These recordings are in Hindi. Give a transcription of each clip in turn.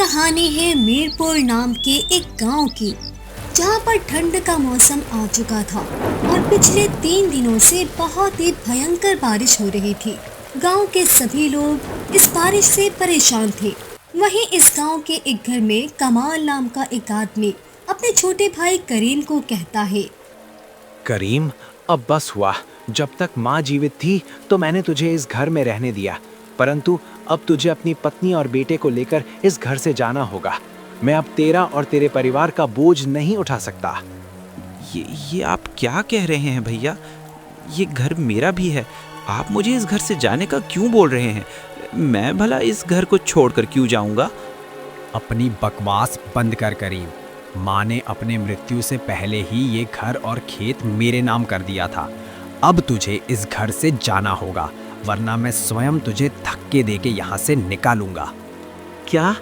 कहानी है मीरपुर नाम के एक गांव की, जहां पर ठंड का मौसम आ चुका था और पिछले 3 दिनों से बहुत ही भयंकर बारिश हो रही थी। गांव के सभी लोग इस बारिश से परेशान थे। वहीं इस गांव के एक घर में कमाल नाम का एक आदमी अपने छोटे भाई करीम को कहता है, करीम, अब बस हुआ। जब तक माँ जीवित थी तो मैंने तुझे इस घर में रहने दिया, परंतु अब तुझे अपनी पत्नी और बेटे को लेकर इस घर से जाना होगा। मैं अब तेरा और तेरे परिवार का बोझ नहीं उठा सकता। ये आप क्या कह रहे हैं भैया? ये घर मेरा भी है। आप मुझे इस घर से जाने का क्यों बोल रहे हैं? मैं भला इस घर को छोड़कर क्यों जाऊंगा? अपनी बकवास बंद कर करीम। माँ ने अपने मृत्यु से पहले ही ये घर और खेत मेरे नाम कर दिया था। अब तुझे इस घर से जाना होगा, वरना मैं स्वयं तुझे धक्के देके यहाँ से निकालूंगा। क्या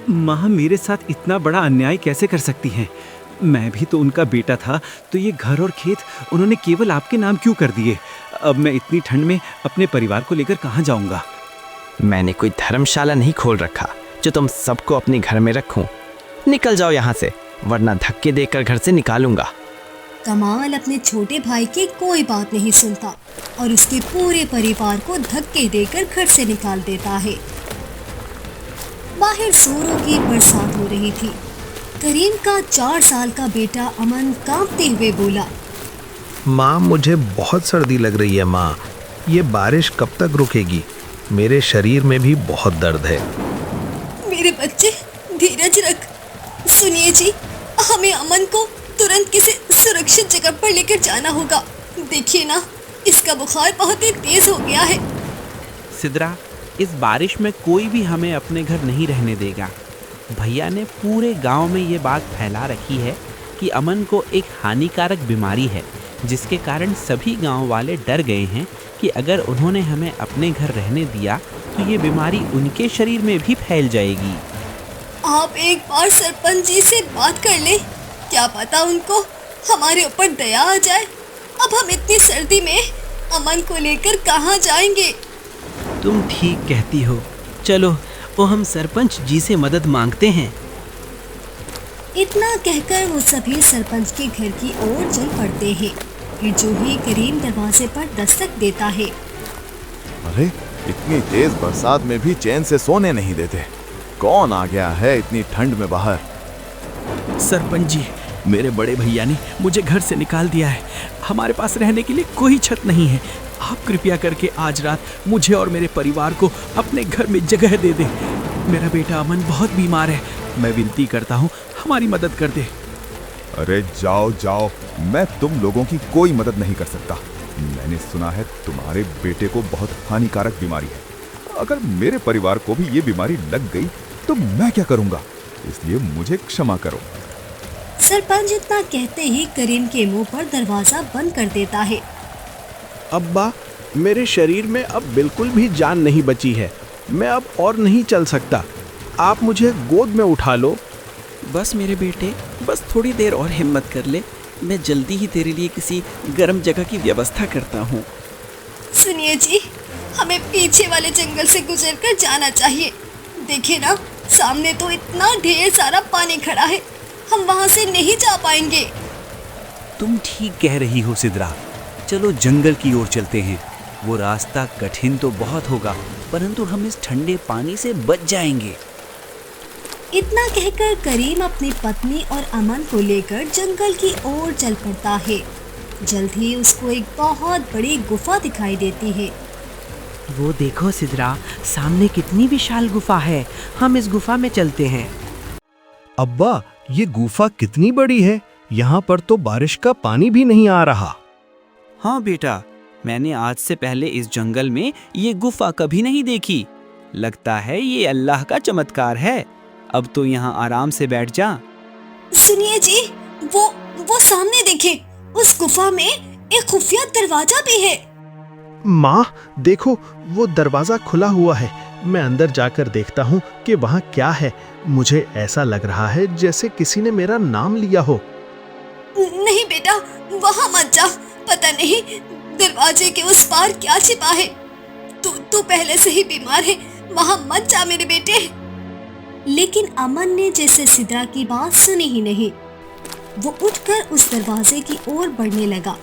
माँ मेरे साथ इतना बड़ा अन्याय कैसे कर सकती हैं? मैं भी तो उनका बेटा था, तो ये घर और खेत उन्होंने केवल आपके नाम क्यों कर दिए? अब मैं इतनी ठंड में अपने परिवार को लेकर कहाँ जाऊंगा? मैंने कोई धर्मशाला नहीं खोल रखा जो तुम सबको अपने घर में रखूं। निकल जाओ यहाँ से, वरना धक्के देकर घर से निकालूंगा। कमाल अपने छोटे भाई की कोई बात नहीं सुनता और उसके पूरे परिवार को धक्के देकर घर से निकाल देता है। बाहर जोरों की बरसात हो रही थी। करीम का 4 साल का बेटा अमन कांपते हुए बोला, माँ, मुझे बहुत सर्दी लग रही है। माँ, ये बारिश कब तक रुकेगी? मेरे शरीर में भी बहुत दर्द है। मेरे बच्चे, धीरज रख। सुनिए जी, हमें अमन को तुरंत किसी सुरक्षित जगह पर लेकर जाना होगा। देखिए ना, इसका बुखार बहुत ही तेज हो गया है। सिद्रा, इस बारिश में कोई भी हमें अपने घर नहीं रहने देगा। भैया ने पूरे गांव में ये बात फैला रखी है कि अमन को एक हानिकारक बीमारी है, जिसके कारण सभी गांव वाले डर गए हैं कि अगर उन्होंने हमें अपने घर रहने दिया तो ये बीमारी उनके शरीर में भी फैल जाएगी। आप एक बार सरपंच जी से बात कर लें, क्या पता उनको हमारे ऊपर दया आ जाए। अब हम इतनी सर्दी में अमन को लेकर कहाँ जाएंगे? तुम ठीक कहती हो। चलो, वो हम सरपंच जी से मदद मांगते हैं। इतना कहकर वो सभी सरपंच के घर की ओर चल पड़ते हैं। फिर जो ही करीम दरवाजे पर दस्तक देता है। अरे, इतनी तेज बरसात में भी चैन से सोने नहीं देते। कौन आ गया है इतनी ठंड में बाहर? सरपंच जी, मेरे बड़े भैया ने मुझे घर से निकाल दिया है। हमारे पास रहने के लिए कोई छत नहीं है। आप कृपया करके आज रात मुझे और मेरे परिवार को अपने घर में जगह दे दें। मेरा बेटा अमन बहुत बीमार है। मैं विनती करता हूँ, हमारी मदद कर दे। अरे जाओ जाओ, मैं तुम लोगों की कोई मदद नहीं कर सकता। मैंने सुना है तुम्हारे बेटे को बहुत हानिकारक बीमारी है। अगर मेरे परिवार को भी ये बीमारी लग गई तो मैं क्या करूँगा? इसलिए मुझे क्षमा करो। सरपंच इतना कहते ही करीम के मुंह पर दरवाजा बंद कर देता है। अब्बा, मेरे शरीर में अब बिल्कुल भी जान नहीं बची है। मैं अब और नहीं चल सकता। आप मुझे गोद में उठा लो। बस मेरे बेटे, बस थोड़ी देर और हिम्मत कर ले। मैं जल्दी ही तेरे लिए किसी गर्म जगह की व्यवस्था करता हूँ। सुनिए जी, हमें पीछे वाले जंगल से गुजरकर जाना चाहिए। देखिए ना, सामने तो इतना ढेर सारा पानी खड़ा है, हम वहाँ से नहीं जा पाएंगे। तुम ठीक कह रही हो सिद्रा। चलो जंगल की ओर चलते हैं। वो रास्ता कठिन तो बहुत होगा, परंतु हम इस ठंडे पानी से बच जाएंगे। इतना कहकर करीम अपनी पत्नी और अमन को लेकर जंगल की ओर चल पड़ता है। जल्द ही उसको एक बहुत बड़ी गुफा दिखाई देती है। वो देखो सिद्रा, सामने कितनी विशाल गुफा है। हम इस गुफा में चलते हैं। अब्बा, ये गुफा कितनी बड़ी है? यहाँ पर तो बारिश का पानी भी नहीं आ रहा। हाँ बेटा, मैंने आज से पहले इस जंगल में ये गुफा कभी नहीं देखी। लगता है ये अल्लाह का चमत्कार है। अब तो यहाँ आराम से बैठ जा। सुनिए जी, वो सामने देखिए, उस गुफा में एक खुफिया दरवाजा भी है। माँ, देखो, वो दरवाजा खुला हुआ है। मैं अंदर जाकर देखता हूँ कि वहाँ क्या है। मुझे ऐसा लग रहा है जैसे किसी ने मेरा नाम लिया हो। नहीं बेटा, वहाँ मत जा। पता नहीं दरवाजे के उस पार क्या छिपा है। तू पहले से ही बीमार है, वहाँ मत जा मेरे बेटे। लेकिन अमन ने जैसे सिद्रा की बात सुनी ही नहीं। वो उठकर उस दरवाजे की ओर बढ़ने लगा।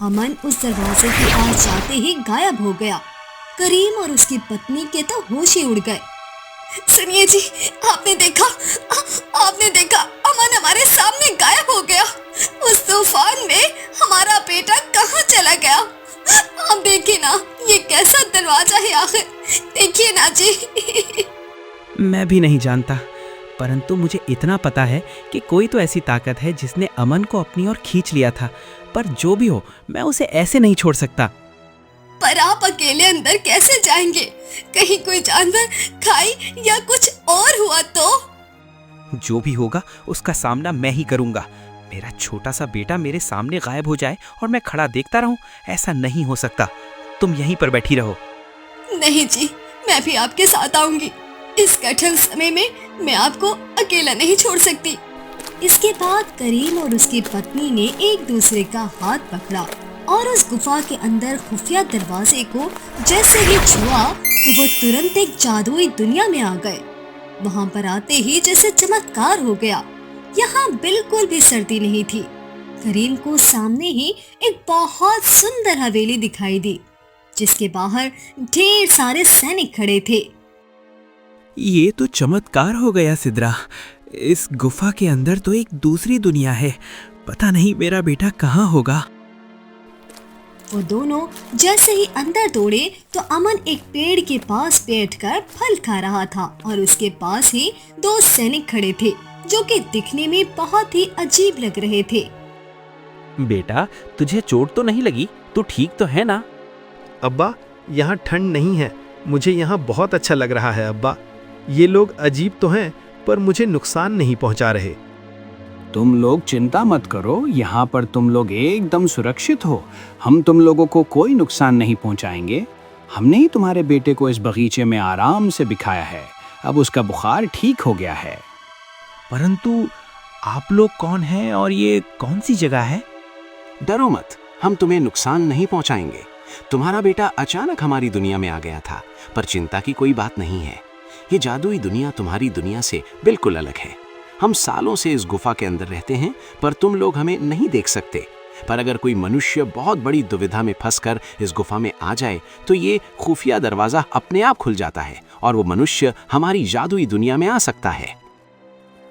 अमन उस दरवाजे के पास जाते ही गायब हो गया। करीम और उसकी पत्नी के तो होश ही उड़ गए। सुनिए जी, आपने देखा अमन हमारे सामने गायब हो गया। उस तूफान में हमारा बेटा कहाँ चला गया? आप देखिए ना, ये कैसा दरवाजा है आखिर, देखिए ना जी। मैं भी नहीं जानता, परंतु मुझे इतना पता है कि कोई तो ऐसी ताकत है जिसने अमन को अपनी ओर खींच लिया था। पर जो भी हो, मैं उसे ऐसे नहीं छोड़ सकता। पर आप अकेले अंदर कैसे जाएंगे? कहीं कोई जानवर, खाई या कुछ और हुआ तो? जो भी होगा उसका सामना मैं ही करूंगा। मेरा छोटा सा बेटा मेरे सामने गायब हो जाए और मैं खड़ा देखता रहूं, ऐसा नहीं हो सकता। तुम यहीं पर बैठी रहो। नहीं जी, मैं भी आपके साथ आऊंगी। इस कठिन समय में मैं आपको अकेला नहीं छोड़ सकती। इसके बाद करीम और उसकी पत्नी ने एक दूसरे का हाथ पकड़ा और उस गुफा के अंदर खुफिया दरवाजे को जैसे ही छुआ तो वो तुरंत एक जादुई दुनिया में आ गए। वहाँ पर आते ही जैसे चमत्कार हो गया। यहाँ बिल्कुल भी सर्दी नहीं थी। करीम को सामने ही एक बहुत सुंदर हवेली दिखाई दी, जिसके बाहर ढेर सारे सैनिक खड़े थे। ये तो चमत्कार हो गया सिद्रा। इस गुफा के अंदर तो एक दूसरी दुनिया है। पता नहीं मेरा बेटा कहाँ होगा। वो दोनों जैसे ही अंदर दौड़े तो अमन एक पेड़ के पास बैठकर फल खा रहा था और उसके पास ही दो सैनिक खड़े थे जो कि दिखने में बहुत ही अजीब लग रहे थे। बेटा, तुझे चोट तो नहीं लगी? तू ठीक तो है ना? अब्बा, यहाँ ठंड नहीं है। मुझे यहाँ बहुत अच्छा लग रहा है अब्बा। ये लोग अजीब तो हैं पर मुझे नुकसान नहीं पहुँचा रहे। तुम लोग चिंता मत करो, यहाँ पर तुम लोग एकदम सुरक्षित हो। हम तुम लोगों को कोई नुकसान नहीं पहुँचाएंगे। हमने ही तुम्हारे बेटे को इस बगीचे में आराम से बिठाया है। अब उसका बुखार ठीक हो गया है। परंतु आप लोग कौन हैं और ये कौन सी जगह है? डरो मत, हम तुम्हें नुकसान नहीं पहुँचाएंगे। तुम्हारा बेटा अचानक हमारी दुनिया में आ गया था, पर चिंता की कोई बात नहीं है। ये जादुई दुनिया तुम्हारी दुनिया से बिल्कुल अलग है। हम सालों से इस गुफा के अंदर रहते हैं, पर तुम लोग हमें नहीं देख सकते। पर अगर कोई मनुष्य बहुत बड़ी दुविधा में फंसकर इस गुफा में आ जाए तो ये खुफिया दरवाजा अपने आप खुल जाता है और वो मनुष्य हमारी जादुई दुनिया में आ सकता है।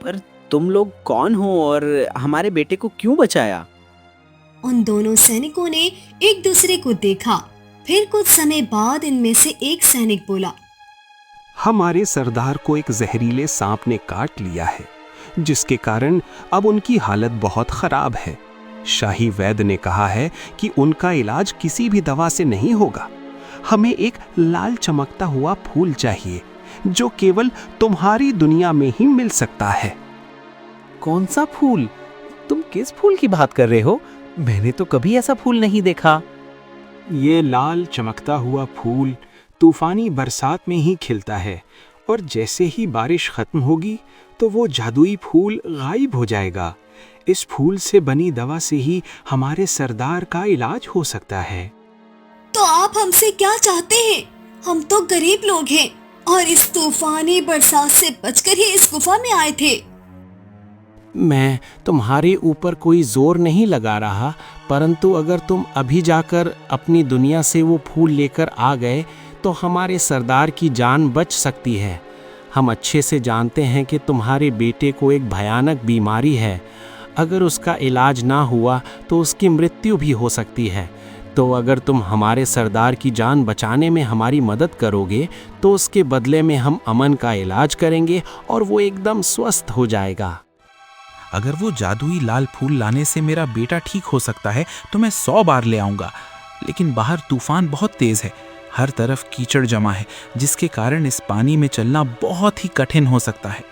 पर तुम लोग कौन हो और हमारे बेटे को क्यों बचाया? उन दोनों सैनिकों ने एक दूसरे को देखा। फिर कुछ समय बाद इनमें से एक सैनिक बोला, हमारे सरदार को एक जहरीले सांप ने काट लिया है, जिसके कारण अब उनकी हालत बहुत खराब है। शाही वैद्य ने कहा है कि उनका इलाज किसी भी दवा से नहीं होगा। हमें एक लाल चमकता हुआ फूल चाहिए जो केवल तुम्हारी दुनिया में ही मिल सकता है। कौन सा फूल? तुम किस फूल की बात कर रहे हो? मैंने तो कभी ऐसा फूल नहीं देखा। ये लाल चमकता हुआ फूल तूफानी बरसात में ही खिलता है और जैसे ही बारिश खत्म होगी तो वो जादुई फूल गायब हो जाएगा। इस फूल से बनी दवा से ही हमारे सरदार का इलाज हो सकता है। तो आप हमसे क्या चाहते हैं? हम तो गरीब लोग हैं और इस तूफानी बरसात से बचकर ही इस गुफा में आए थे। मैं तुम्हारे ऊपर कोई जोर नहीं लगा रहा, परंतु अगर तुम अभी जाकर अपनी दुनिया से वो फूल लेकर आ गए तो हमारे सरदार की जान बच सकती है। हम अच्छे से जानते हैं कि तुम्हारे बेटे को एक भयानक बीमारी है। अगर उसका इलाज ना हुआ तो उसकी मृत्यु भी हो सकती है। तो अगर तुम हमारे सरदार की जान बचाने में हमारी मदद करोगे तो उसके बदले में हम अमन का इलाज करेंगे और वो एकदम स्वस्थ हो जाएगा। अगर वो जादुई लाल फूल लाने से मेरा बेटा ठीक हो सकता है तो मैं 100 बार ले आऊंगा। लेकिन बाहर तूफान बहुत तेज है, हर तरफ कीचड़ जमा है, जिसके कारण इस पानी में चलना बहुत ही कठिन हो सकता है।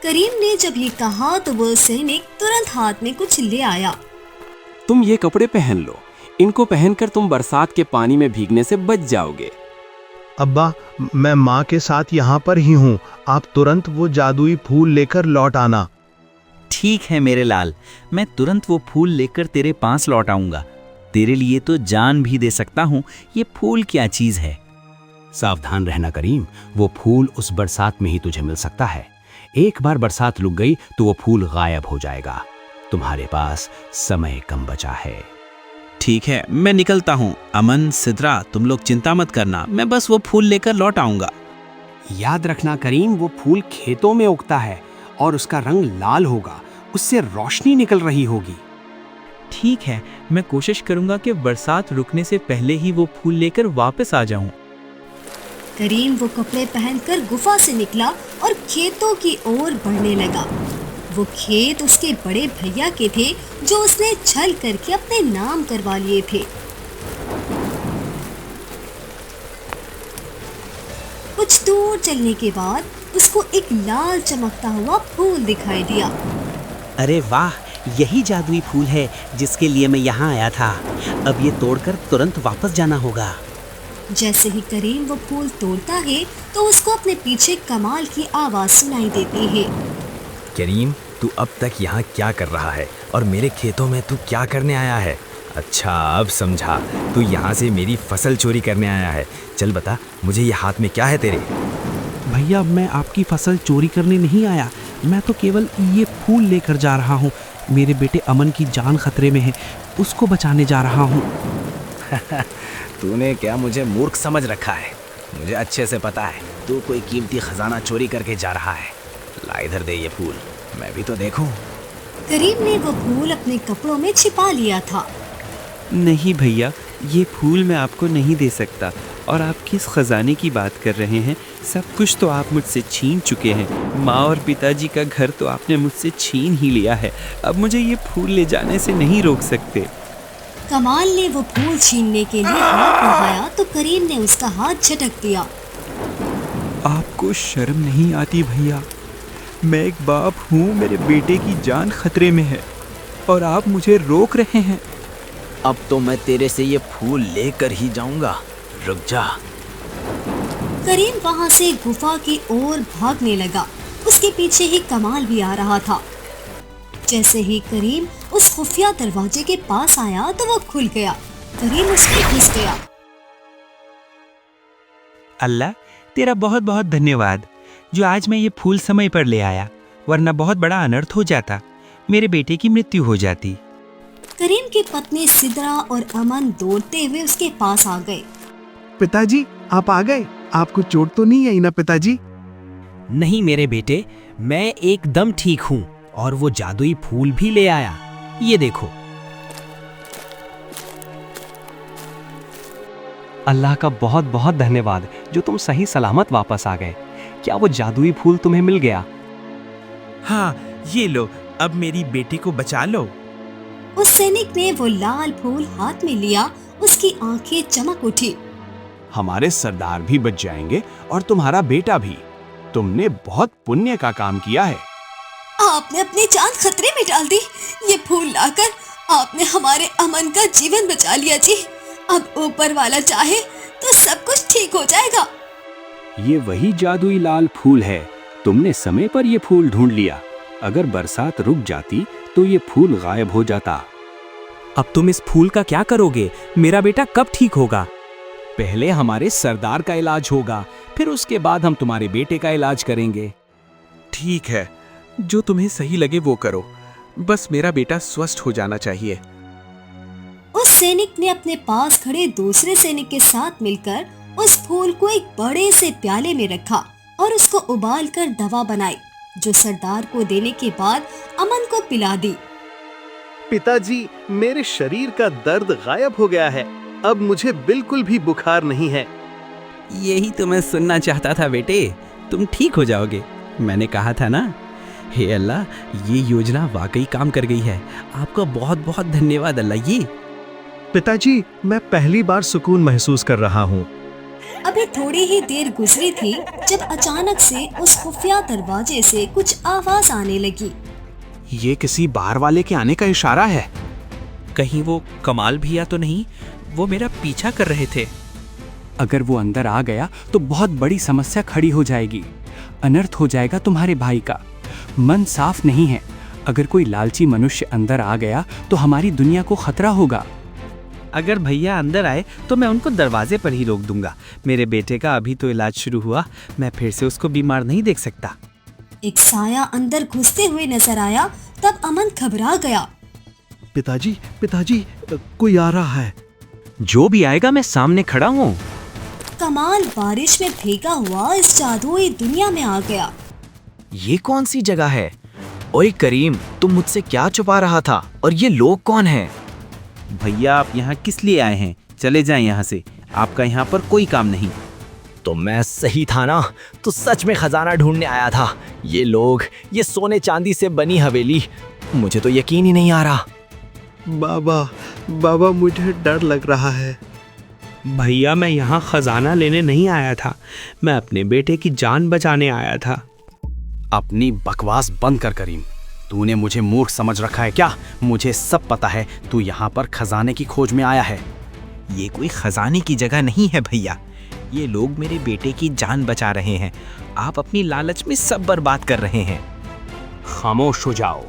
करीम ने जब ये कहा तो वो सैनिक तुरंत हाथ में कुछ ले आया। तुम ये कपड़े पहन लो, इनको पहनकर तुम बरसात के पानी में भीगने से बच जाओगे। अब्बा, मैं माँ के साथ यहाँ पर ही हूँ। आप तुरंत वो जादुई फूल लेकर लौट आना। ठीक है मेरे लाल, मैं तुरंत वो फूल लेकर तेरे पास लौट आऊंगा। तेरे लिए तो जान भी दे सकता हूँ। ये फूल क्या चीज है? सावधान रहना करीम, वो फूल उस बरसात में ही तुझे मिल सकता है। एक बार बरसात रुक गई तो वो फूल गायब हो जाएगा। तुम्हारे पास समय कम बचा है। ठीक है, मैं निकलता हूँ। अमन, सिद्रा, तुम लोग चिंता मत करना, मैं बस वो फूल लेकर लौट आऊंगा। याद रखना करीम, वो फूल खेतों में उगता है और उसका रंग लाल होगा, उससे रोशनी निकल रही होगी। ठीक है, मैं कोशिश करूंगा कि बरसात रुकने से पहले ही वो फूल लेकर वापस आ जाऊं। करीम वो कपड़े पहनकर गुफा से निकला और खेतों की ओर बढ़ने लगा। वो खेत उसके बड़े भैया के थे जो उसने छल करके अपने नाम करवा लिए थे। कुछ दूर चलने के बाद उसको एक लाल चमकता हुआ फूल दिखाई दिया। अरे वाह, यही जादुई फूल है जिसके लिए मैं यहाँ आया था। अब ये तोड़कर तुरंत वापस जाना होगा। जैसे ही करीम वो फूल तोड़ता है तो उसको अपने पीछे कमाल की आवाज सुनाई देती है। करीम, तू अब तक यहाँ क्या कर रहा है और मेरे खेतों में तू क्या करने आया है? अच्छा, अब समझा, तू यहाँ से मेरी फसल चोरी करने आया है। चल बता मुझे, ये हाथ में क्या है तेरे? भैया, मैं आपकी फसल चोरी करने नहीं आया, मैं तो केवल ये फूल लेकर जा रहा हूँ। मेरे बेटे अमन की जान खतरे में है, उसको बचाने जा रहा हूँ। तूने क्या मुझे मूर्ख समझ रखा है? मुझे अच्छे से पता है तू कोई कीमती खजाना चोरी करके जा रहा है। ला इधर दे ये फूल, मैं भी तो देखूं। करीम ने वो फूल अपने कपड़ों में छिपा लिया था। नहीं भैया, ये फूल मैं आपको नहीं दे सकता। और आप किस खजाने की बात कर रहे हैं? सब कुछ तो आप मुझसे छीन चुके हैं। माँ और पिताजी का घर तो आपने मुझसे छीन ही लिया है। अब मुझे ये फूल ले जाने से नहीं रोक सकते। कमाल ने वो फूल छीनने के लिए हाथ बढ़ाया तो करीम ने उसका हाथ झटक दिया। आपको शर्म नहीं आती भैया? मैं एक बाप हूँ, मेरे बेटे की जान खतरे में है और आप मुझे रोक रहे हैं। अब तो मैं तेरे से ये फूल लेकर ही जाऊंगा, रुक जा। करीम वहाँ से गुफा की ओर भागने लगा। उसके पीछे ही कमाल भी आ रहा था। जैसे ही करीम उस खुफिया दरवाजे के पास आया तो वो खुल गया। करीम उसमें घुस गया। अल्लाह, तेरा बहुत बहुत धन्यवाद जो आज मैं ये फूल समय पर ले आया, वरना बहुत बड़ा अनर्थ हो जाता, मेरे बेटे की मृत्यु हो जाती। करीम की पत्नी सिद्रा और अमन दौड़ते हुए उसके पास आ गए। पिताजी, आप आ गए? आपको चोट तो नहीं आई ना पिताजी? नहीं मेरे बेटे, मैं एकदम ठीक हूँ और वो जादुई फूल भी ले आया। ये देखो। अल्लाह का बहुत बहुत धन्यवाद जो तुम सही सलामत वापस आ गए। क्या वो जादुई फूल तुम्हें मिल गया? हाँ, ये लो, अब मेरी बेटी को बचा लो। उस सैनिक ने वो लाल फूल हाथ में लिया। उसकी आंखें चमक उठी। हमारे सरदार भी बच जाएंगे और तुम्हारा बेटा भी। तुमने बहुत पुण्य का काम किया है। आपने अपनी जान खतरे में डाल दी। ये फूल लाकर आपने हमारे अमन का जीवन बचा लिया जी। अब ऊपर वाला चाहे तो सब कुछ ठीक हो जाएगा। ये वही जादुई लाल फूल है। तुमने समय पर ये फूल ढूंढ लिया। अगर बरसात रुक जाती तो ये फूल गायब हो जाता। अब तुम इस फूल का क्या करोगे? मेरा बेटा कब ठीक होगा? पहले हमारे सरदार का इलाज होगा, फिर उसके बाद हम तुम्हारे बेटे का इलाज करेंगे। ठीक है, जो तुम्हें सही लगे वो करो, बस मेरा बेटा स्वस्थ हो जाना चाहिए। उस सैनिक ने अपने पास खड़े दूसरे सैनिक के साथ मिलकर उस फूल को एक बड़े से प्याले में रखा और उसको उबालकर दवा बनाई, जो सरदार को देने के बाद अमन को पिला दी। पिताजी, मेरे शरीर का दर्द गायब हो गया है। अब मुझे बिल्कुल भी बुखार नहीं है। यही तो मैं सुनना चाहता था बेटे, तुम ठीक हो जाओगे। मैंने कहा था ना। हे अल्लाह, ये योजना वाकई काम कर गई है। आपका बहुत बहुत धन्यवाद अल्लाह। ये पिताजी, मैं पहली बार सुकून महसूस कर रहा हूँ। अभी थोड़ी ही देर गुजरी थी जब अचानक से उस खुफिया दरवाजे से कुछ आवाज आने लगी। ये किसी बाहर वाले के आने का इशारा है। कहीं वो कमाल भैया तो नहीं? वो मेरा पीछा कर रहे थे। अगर वो अंदर आ गया तो बहुत बड़ी समस्या खड़ी हो जाएगी। अनर्थ हो जाएगा तुम्हारे भाई का। मन साफ नहीं है। अगर कोई लालची मनुष्य अंदर आ गया तो हमारी दुनिया को खतरा होगा। अगर भैया अंदर आए तो मैं उनको दरवाजे पर ही रोक दूंगा। मेरे बेटे का अभी तो इलाज शुरू हुआ, मैं फिर से उसको बीमार नहीं देख सकता। एक साया अंदर घुसते हुए नजर आया। तब अमन घबरा गया। पिताजी पिताजी, कोई आ रहा है। जो भी आएगा मैं सामने खड़ा हूँ। कमाल बारिश में भीगा हुआ इस जादुई दुनिया में आ गया। ये कौन सी जगह है? ओए करीम, तुम मुझसे क्या छुपा रहा था? और ये लोग कौन हैं? भैया आप यहाँ किस लिए आए हैं? चले जाएं यहाँ से, आपका यहाँ पर कोई काम नहीं। तो मैं सही था ना? तो सच में खजाना ढूंढने आया था। ये लोग, ये सोने चांदी से बनी हवेली, मुझे तो यकीन ही नहीं आ रहा। बाबा मुझे डर लग रहा है। भैया मैं यहाँ खजाना लेने नहीं आया था, मैं अपने बेटे की जान बचाने आया था। अपनी बकवास बंद कर करीम। तूने मुझे मूर्ख समझ रखा है क्या? मुझे सब पता है तू यहाँ पर खजाने की खोज में आया है। ये कोई खजाने की जगह नहीं है भैया, ये लोग मेरे बेटे की जान बचा रहे हैं। आप अपनी लालच में सब बर्बाद कर रहे हैं। खामोश हो जाओ,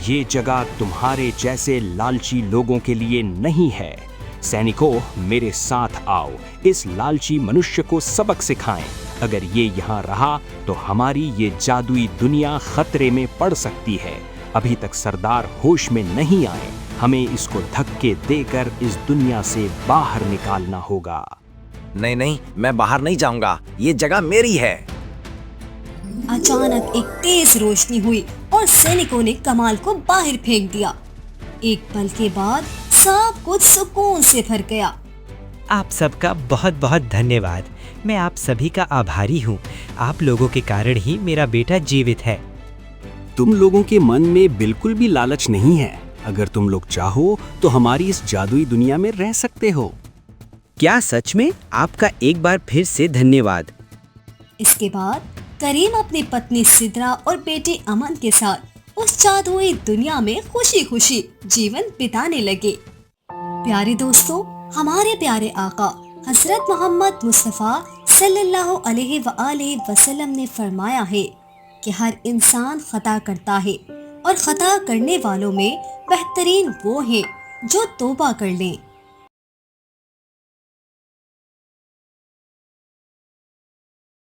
ये जगह तुम्हारे जैसे लालची लोगों के लिए नहीं है। सैनिकों, मेरे साथ आओ, इस लालची मनुष्य को सबक सिखाएं। अगर ये यहाँ रहा तो हमारी ये जादुई दुनिया खतरे में पड़ सकती है। अभी तक सरदार होश में नहीं आए, हमें इसको धक्के देकर इस दुनिया से बाहर निकालना होगा। नहीं नहीं, मैं बाहर नहीं जाऊंगा, ये जगह मेरी है। अचानक एक तेज रोशनी हुई और सैनिकों ने कमाल को बाहर फेंक दिया। एक पल के बाद सब कुछ सुकून से भर गया। आप सबका बहुत बहुत धन्यवाद। मैं आप सभी का आभारी हूँ। आप लोगों के कारण ही मेरा बेटा जीवित है। तुम लोगों के मन में बिल्कुल भी लालच नहीं है। अगर तुम लोग चाहो तो हमारी इस जादुई दुनिया में रह सकते हो। क्या सच में? आपका एक बार फिर से धन्यवाद। इसके बाद करीम अपनी पत्नी सिद्रा और बेटे अमन के साथ उस जादुई दुनिया में खुशी खुशी जीवन बिताने लगे। प्यारे दोस्तों, हमारे प्यारे आका हजरत मोहम्मद मुस्तफ़ा सल्लल्लाहु अलैहि वसल्लम ने फरमाया है कि हर इंसान खता करता है और खता करने वालों में बेहतरीन वो हैं जो तौबा कर लें।